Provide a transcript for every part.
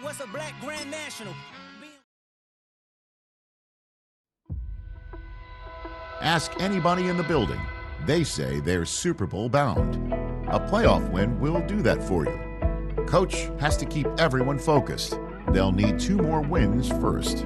What's a black Grand National? Ask anybody in the building. They say they're Super Bowl bound. A playoff win will do that for you. Coach has to keep everyone focused. They'll need 2 more wins first.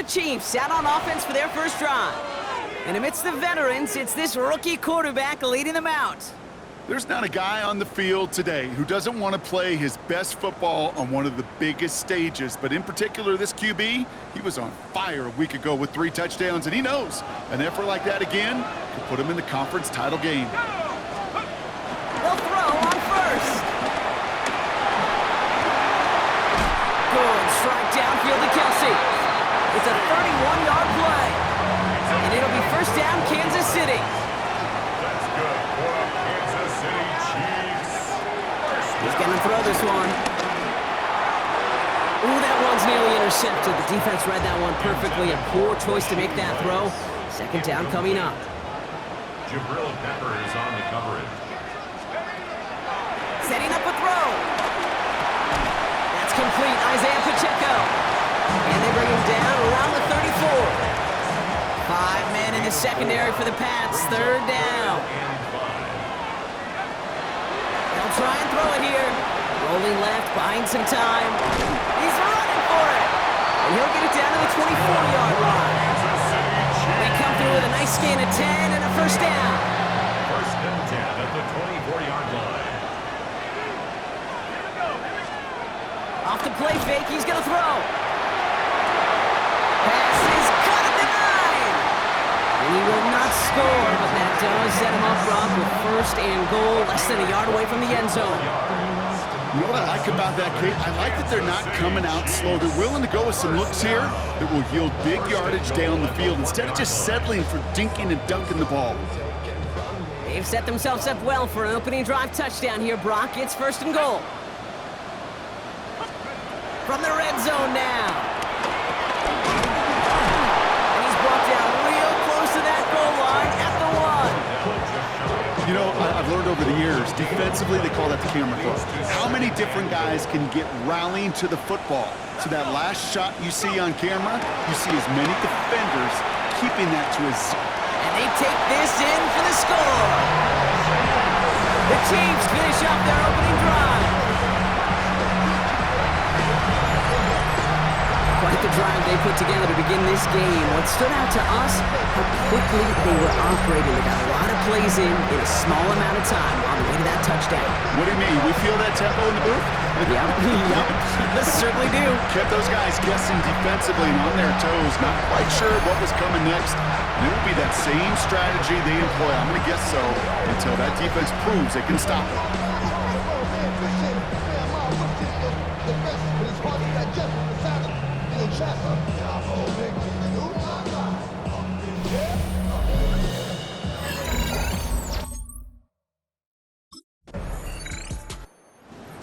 Chiefs out on offense for their first drive. And amidst the veterans, it's this rookie quarterback leading them out. There's not a guy on the field today who doesn't want to play his best football on one of the biggest stages. But in particular, this QB, he was on fire a week ago with 3 touchdowns, and he knows an effort like that again could put him in the conference title game. They'll throw on first. Good strike downfield to Kelsey. It's a 31-yard play. And it'll be first down, Kansas City. That's good for the Kansas City Chiefs. He's going to throw this one. Ooh, that one's nearly intercepted. The defense read that one perfectly. A poor choice to make that throw. Second down coming up. Jabril Pepper is on the coverage. Setting up a throw. That's complete. Isaiah Pacheco. And they bring him down around the 34. 5 men in the secondary for the Pats. Third down. They'll try and throw it here. Rolling left, buying some time. He's running for it. And he'll get it down to the 24-yard line. They come through with a nice gain of 10 and a first down. First and 10 at the 24-yard line. Off the play fake, he's going to throw. Pass is cut at the 9. And he will not score, but that does set him up, Rob, with first and goal, less than a yard away from the end zone. You know what I like about that, Kate? I like that they're not coming out slow. They're willing to go with some looks here that will yield big yardage down the field instead of just settling for dinking and dunking the ball. They've set themselves up well for an opening drive touchdown here, Brock. It's first and goal. From the red zone now. And he's brought down real close to that goal line at the 1. You know, I've learned over the years, defensively, they call that the camera throw. How many different guys can get rallying to the football? So that last shot you see on camera, you see as many defenders keeping that to a zero. And they take this in for the score. The Chiefs finish up their opening drive. Look at the drive they put together to begin this game. What stood out to us, how quickly they were operating. They got a lot of plays in a small amount of time on the way to that touchdown. What do you mean? We feel that tempo in the booth? Yep, certainly do. Kept those guys guessing defensively and on their toes, not quite sure what was coming next. And it will be that same strategy they employ, I'm going to guess so, until that defense proves they can stop it.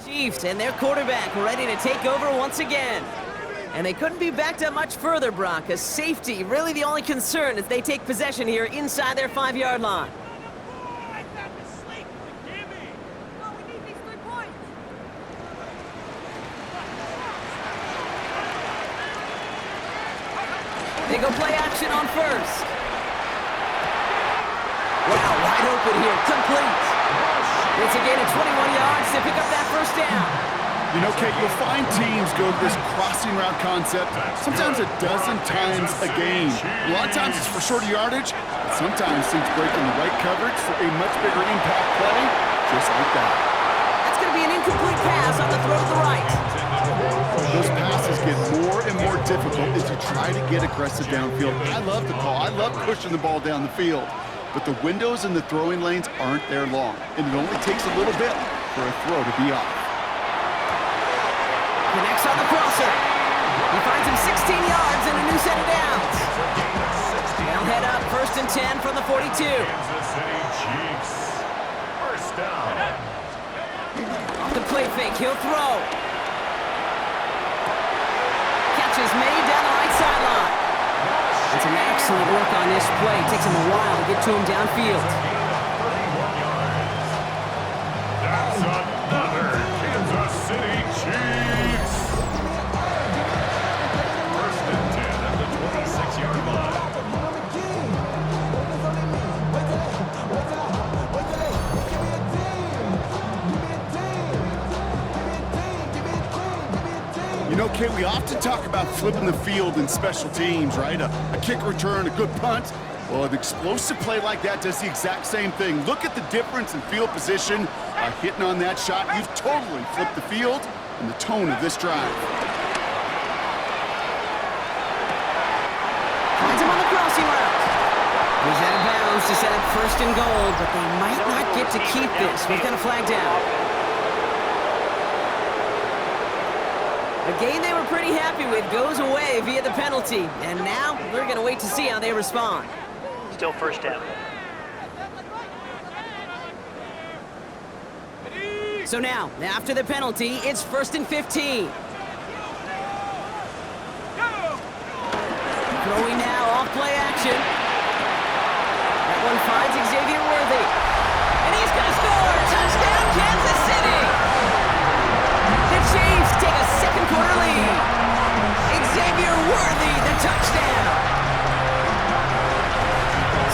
Chiefs and their quarterback ready to take over once again. And they couldn't be backed up much further, Brock, as safety really the only concern as they take possession here inside their 5-yard line. They go play action on first. Wow, wide open here, complete. It's a gain of 21 yards to pick up that first down. You know, Kate, you'll find teams go to this crossing route concept sometimes a dozen times a game. A lot of times it's for shorter yardage, but sometimes teams break in the right coverage for a much bigger impact play, just like that. That's going to be an incomplete pass on the throw to the right. Those passes get more and more difficult as you try to get aggressive downfield. I love the call. I love pushing the ball down the field. But the windows in the throwing lanes aren't there long, and it only takes a little bit for a throw to be off. Connects on the crosser. He finds him 16 yards and a new set of downs. They'll head up 1st and 10 from the 42. Kansas City Chiefs. First down. Off the play fake, he'll throw. Catch is made down the right sideline. It's an excellent work on this play. It takes him a while to get to him downfield. That's another Kansas City Chiefs. 1st and 10 at the 26-yard line. You know, Kate, we often talk about flipping the field in special teams, right? A kick return, a good punt. Well, an explosive play like that does the exact same thing. Look at the difference in field position. By hitting on that shot, you've totally flipped the field and the tone of this drive. Finds him on the crossing route. He's out of bounds to set up 1st and goal, but they might not get to keep this. We've got a flag down. A game they were pretty happy with goes away via the penalty, and now they're going to wait to see how they respond. Still first down. So now, after the penalty, it's 1st and 15. Throwing now, off play action. That one finds Xavier Worthy. And he's going to score! Touchdown, Kansas City! The Chiefs take a second-quarter lead. Xavier Worthy, the touchdown.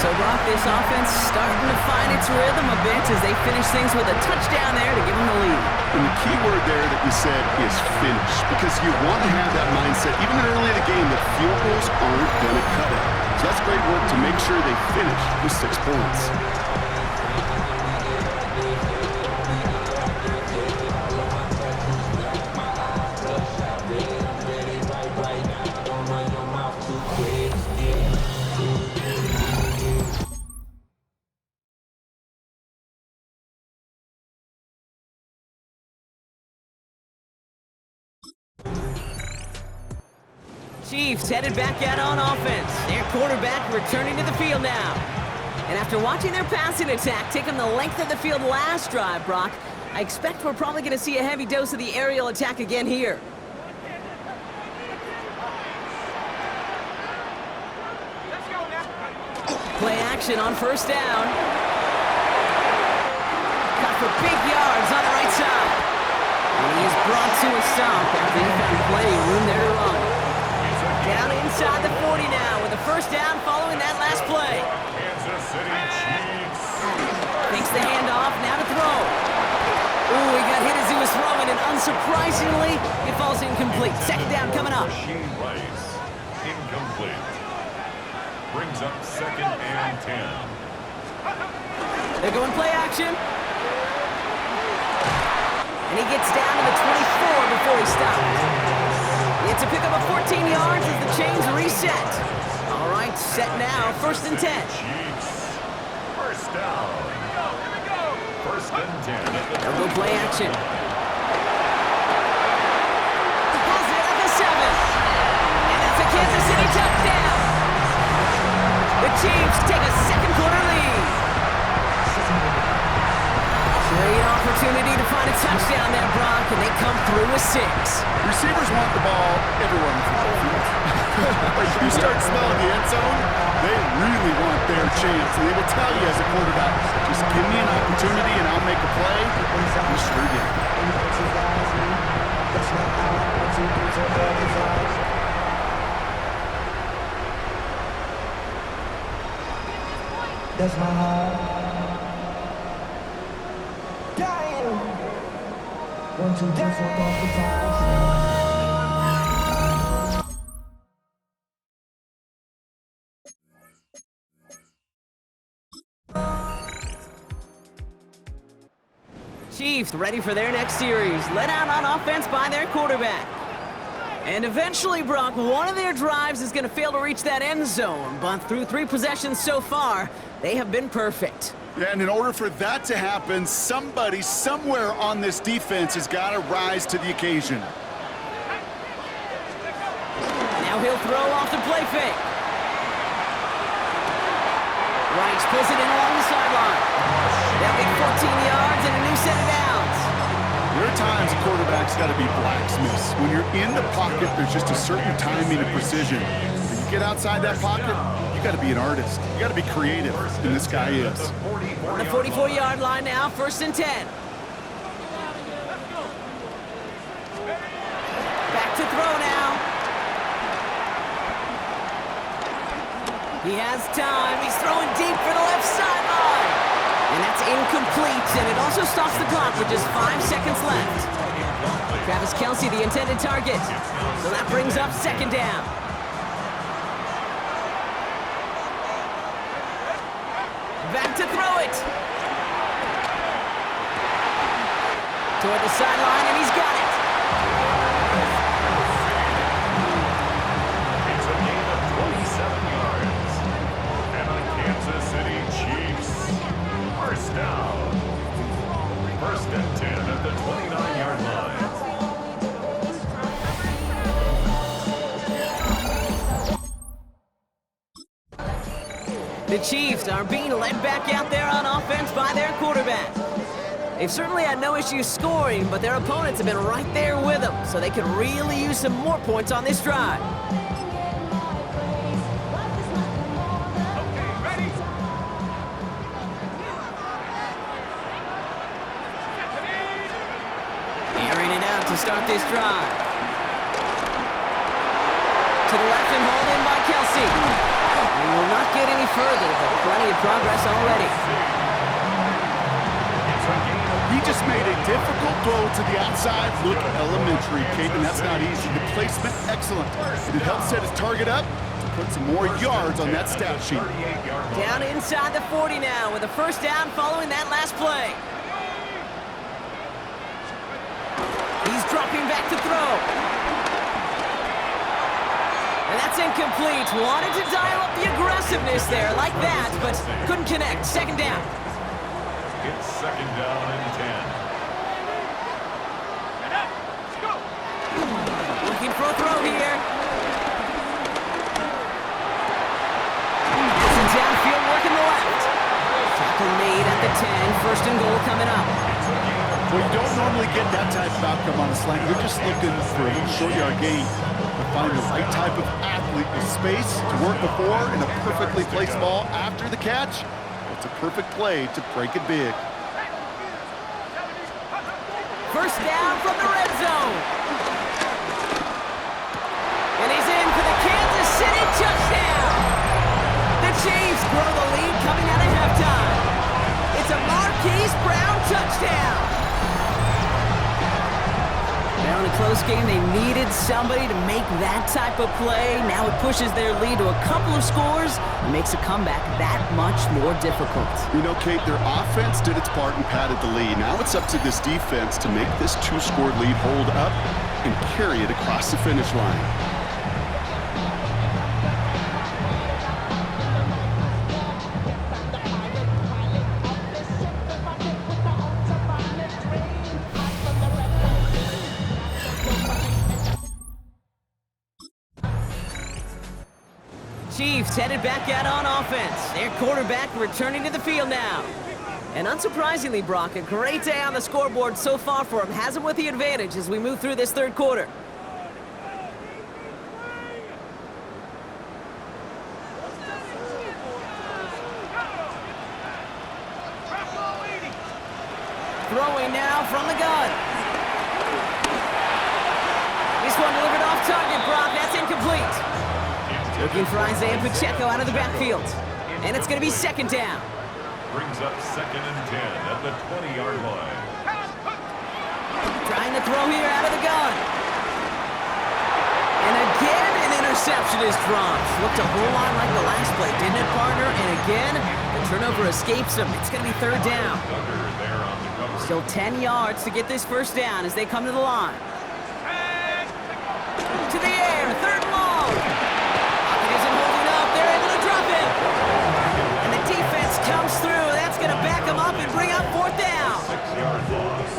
So, Brock, this offense starting to find its rhythm a bit as they finish things with a touchdown there to give them the lead. And the key word there that you said is finish, because you want to have that mindset, even early in the game, that field goals aren't going to cut it. So that's great work to make sure they finish with 6 points. Chiefs headed back out on offense. Their quarterback returning to the field now. And after watching their passing attack take them the length of the field last drive, Brock, I expect we're probably going to see a heavy dose of the aerial attack again here. Play action on 1st down. Got for big yards on the right side. And he is brought to a stop after he found plenty of room there to run. Down inside the 40 now with a 1st down following that last play. Kansas City Chiefs. Takes the handoff, now to throw. Ooh, he got hit as he was throwing and surprisingly, it falls incomplete. Second down coming up. Machine Rice. Incomplete. Brings up 2nd and 10. They're going play action. And he gets down to the 24 before he stops. It's a pickup of 14 yards as the chains reset. All right, set now, 1st and 10. Chiefs. First down. 1st and 10. They'll go play action. Pulls it at the 7. And it's a Kansas City touchdown. The Chiefs take a second quarter lead. Great opportunity to find a touchdown there, Brock, and they come through with 6. Receivers want the ball everywhere on the football field. Like you start smelling the end zone, they really want their chance. And they will tell you as a quarterback, just give me an opportunity and I'll make a play. You sure did. That's my heart. Dying. 1, 2, 3, 4, 5. Chiefs ready for their next series, led out on offense by their quarterback. And eventually, Brock, one of their drives is going to fail to reach that end zone, but through 3 possessions so far, they have been perfect. Yeah, and in order for that to happen, somebody somewhere on this defense has got to rise to the occasion. Now he'll throw off the play fake. Rice pulls it in along the sideline. They'll get 14 yards and a new set of downs. There are times a quarterback's got to be blacksmiths. When you're in the pocket, there's just a certain timing and precision. When you get outside that pocket, you got to be an artist. You got to be creative, and this guy is. On the 44-yard line now, 1st and 10. Back to throw now. He has time. He's throwing deep for the left sideline. And that's incomplete, and it also stops the clock with just 5 seconds left. Travis Kelce, the intended target. So that brings up 2nd down. Back to throw it. Toward the sideline, and he's got it. It's a gain of 27 yards. And the Kansas City Chiefs. First down. 1st and 10 at the 29-yard line. The Chiefs are being led back out there on offense by their quarterback. They've certainly had no issues scoring, but their opponents have been right there with them, so they could really use some more points on this drive. Airing it out to start this drive. To the left and hauled in by Kelce. We will not get any further, but plenty of progress already. He just made a difficult throw to the outside. Look elementary, Caden. That's not easy. The placement, excellent. And it helps set his target up to put some more yards on that stat sheet. Down inside the 40 now with a 1st down following that last play. He's dropping back to throw. And that's incomplete. Wanted to dial up the aggressiveness there like that, but couldn't connect. 2nd down. It's 2nd down and 10. Looking for a throw here. It's a downfield working the left. Tackle made at the 10. 1st and goal coming up. Well, you don't normally get that type of outcome on a slant. You're just looking for a short yard gain. But find the right type of athlete with space to work before and a perfectly placed ball after the catch. It's a perfect play to break it big. 1st down from the red zone. And he's in for the Kansas City touchdown. The Chiefs grow the lead coming out of halftime. It's a Marquise Brown touchdown. Well, in a close game, they needed somebody to make that type of play. Now it pushes their lead to a couple of scores and makes a comeback that much more difficult. You know, Kate, their offense did its part and padded the lead. Now it's up to this defense to make this two-score lead hold up and carry it across the finish line. Chiefs headed back out on offense. Their quarterback returning to the field now. And unsurprisingly, Brock, a great day on the scoreboard so far for him. Has him with the advantage as we move through this third quarter. Throwing now from the gun. This one delivered off target, Brock. That's incomplete. Looking for Isaiah Pacheco out of the backfield. And it's going to be second down. Brings up 2nd and 10 at the 20-yard line. Trying to throw here out of the gun. And again, an interception is dropped. Looked a whole lot like the last play, didn't it, partner? And again, the turnover escapes him. It's going to be third down. Still 10 yards to get this first down as they come to the line. To the air, third and long. Pocket isn't holding up. They're able to drop it. And the defense comes through. That's going to back them up and bring up fourth down. 6-yard loss.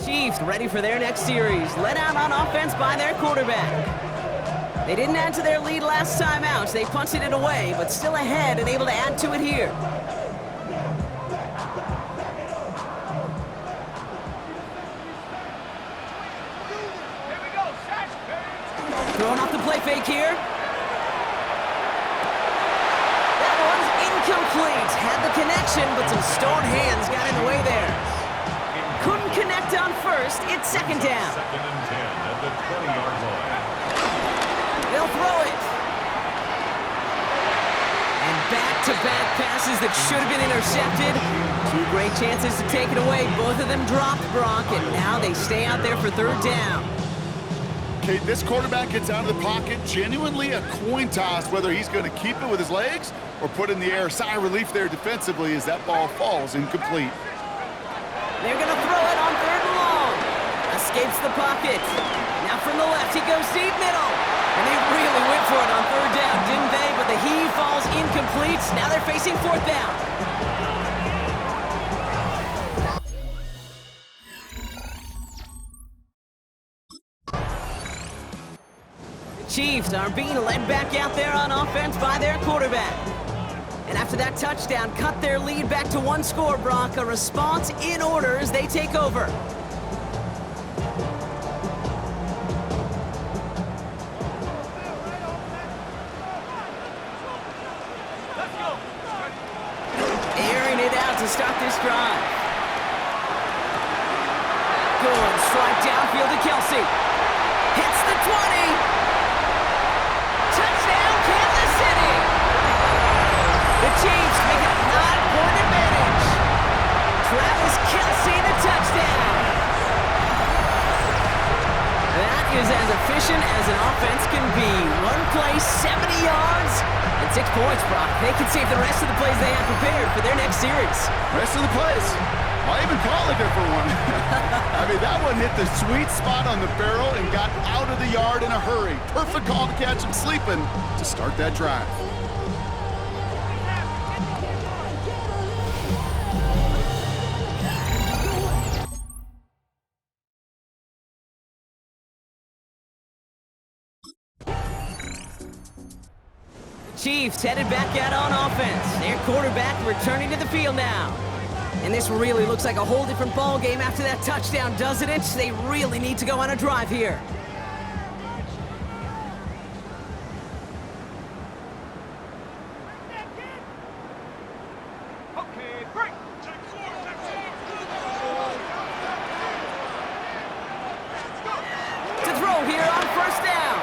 Chiefs ready for their next series. Led out on offense by their quarterback. They didn't add to their lead last time out. They punted it away, but still ahead and able to add to it here. Throwing off the play fake here. That one's incomplete. Had the connection, but some stone hands got in the way there. Couldn't connect on first. It's second down. 2nd and 10 at the 20-yard line. They'll throw it. And back-to-back passes that should have been intercepted. Two great chances to take it away. Both of them dropped, Brock, and now they stay out there for third down. Okay, this quarterback gets out of the pocket, genuinely a coin toss whether he's going to keep it with his legs or put in the air. Sigh of relief there defensively as that ball falls incomplete. They're going to throw it on third and long. Escapes the pocket. Now from the left, he goes deep middle. And they really went for it on third down, didn't they? But the heave falls incomplete. Now they're facing fourth down. The Chiefs are being led back out there on offense by their quarterback. And after that touchdown, cut their lead back to one score, Brock. A response in order as they take over. Airing it out to start this drive. Going strike downfield to Kelsey. Hits the 20. Touchdown, Kansas City. The Chiefs make it a 9-point advantage. Travis Kelsey, the touchdown. That is as efficient as an offense can be. One play, 70 yards, and 6 points, Brock. They can save the rest of the plays they have prepared for their next series. Rest of the plays. Why even call it there for one? I mean, that one hit the sweet spot on the barrel and got out of the yard in a hurry. Perfect call to catch him sleeping to start that drive. Chiefs headed back out on offense. Their quarterback returning to the field now. And this really looks like a whole different ball game after that touchdown, doesn't it? They really need to go on a drive here. To throw here on first down.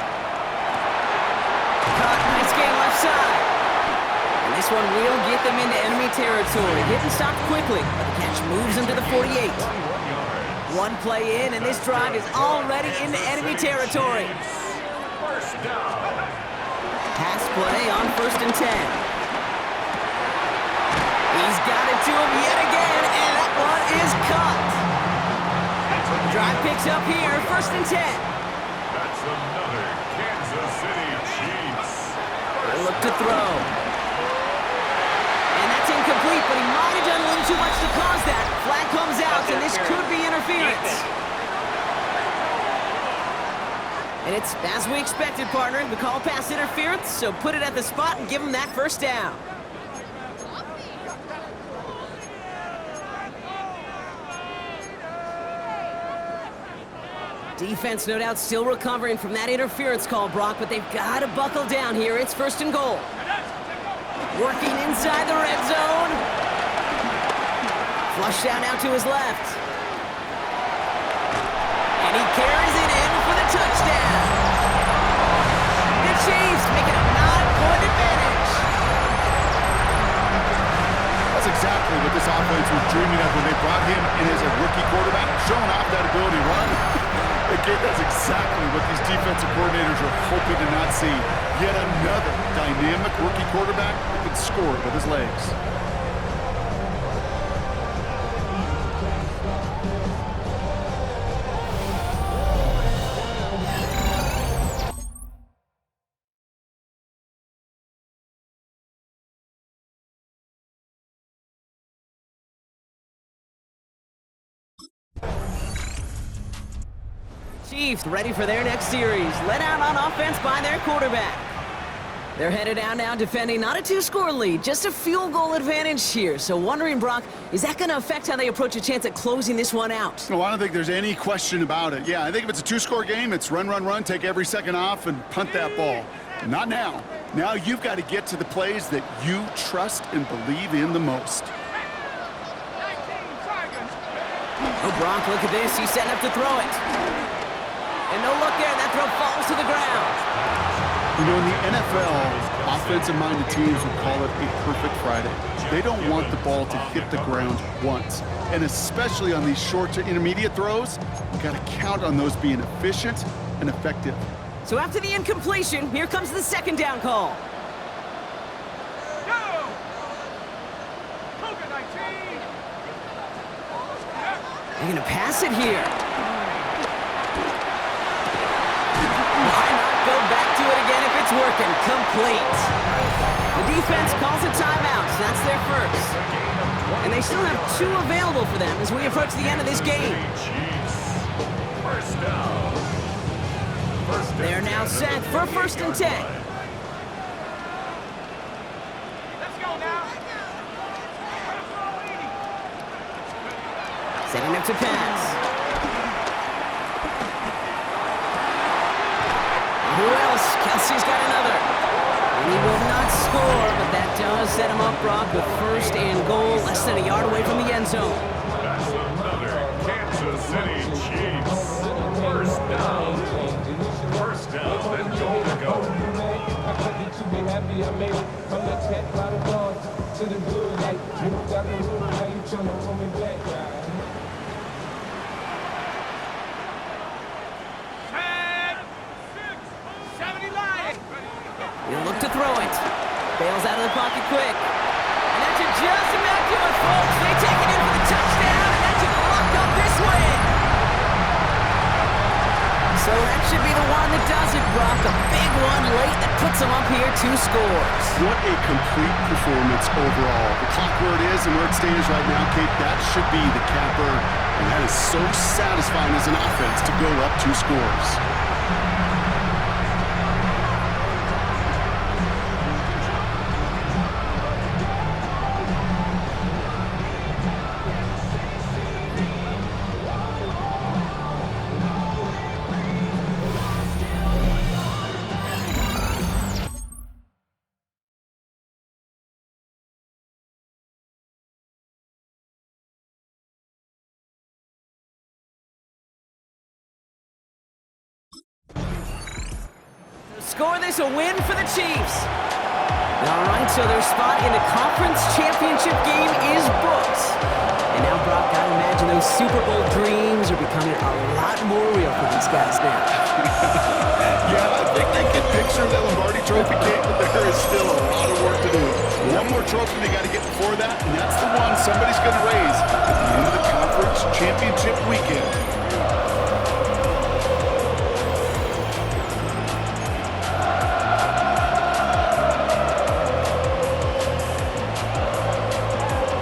Caught, nice game left side. And this this one will get them into enemy territory. Getting stopped quickly, but the catch moves them to the 48. One play in, and this drive is already into enemy territory. First down. Pass play on 1st and 10. He's got it to him yet again, and that one is caught. Drive picks up here, 1st and 10. That's another Kansas City Chiefs. They look to throw. And that's incomplete, but he might have done a little too much to cause that. Flag comes out, and this could be interference. And it's as we expected, partner. We call pass interference, so put it at the spot and give him that 1st down. Defense, no doubt, still recovering from that interference call, Brock, but they've got to buckle down here. It's 1st and goal. Working inside the red zone. Flush down out to his left. And he carries it in for the touchdown. The Chiefs making a 9-point advantage. That's exactly what this offense was dreaming of when they brought him in as a rookie quarterback, showing off that ability to run. Again, that's exactly what these defensive coordinators are hoping to not see. Yet another dynamic rookie quarterback who can score with his legs. Chiefs ready for their next series. Let out on offense by their quarterback. They're headed out now defending not a 2-score lead, just a field goal advantage here. So wondering, Brock, is that going to affect how they approach a chance at closing this one out? No, I don't think there's any question about it. Yeah, I think if it's a 2-score game, it's run, run, run, take every second off and punt that ball. Not now. Now you've got to get to the plays that you trust and believe in the most. Oh, Brock, look at this. He's setting up to throw it. And no look there. That throw falls to the ground. You know, in the NFL, offensive-minded teams would call it a perfect Friday. They don't want the ball to hit the ground once. And especially on these short to intermediate throws, you got to count on those being efficient and effective. So after the incompletion, here comes the 2nd down call. They're going to pass it here. Why not go back to it again if it's working? Complete. The defense calls a timeout. That's their 1st. And they still have 2 available for them as we approach the end of this game. First down. They're now set for 1st and 10. Setting up to pass. Who else? Kelsey's got another. And he will not score, but that does set him up, Brock, with 1st and goal, less than a yard away from the end zone. That's another Kansas City Chiefs. First down. First down, then goal to go. He'll look to throw it. Bails out of the pocket quick. And that should just about do it, folks. They take it in for the touchdown, and that should lock up this win. So that should be the one that does it, Brock. A big one late that puts them up here 2 scores. What a complete performance overall. The clock where it is and where it stands right now, Kate, that should be the capper. And that is so satisfying as an offense to go up 2 scores. Score this a win for the Chiefs. All right, so their spot in the conference championship game is booked. And now, Brock, gotta imagine those Super Bowl dreams are becoming a lot more real for these guys now. Yeah, I think they can picture the Lombardi Trophy cake, but there is still a lot of work to do. One more trophy they got to get before that, and that's the one somebody's going to raise at the end of the conference championship weekend.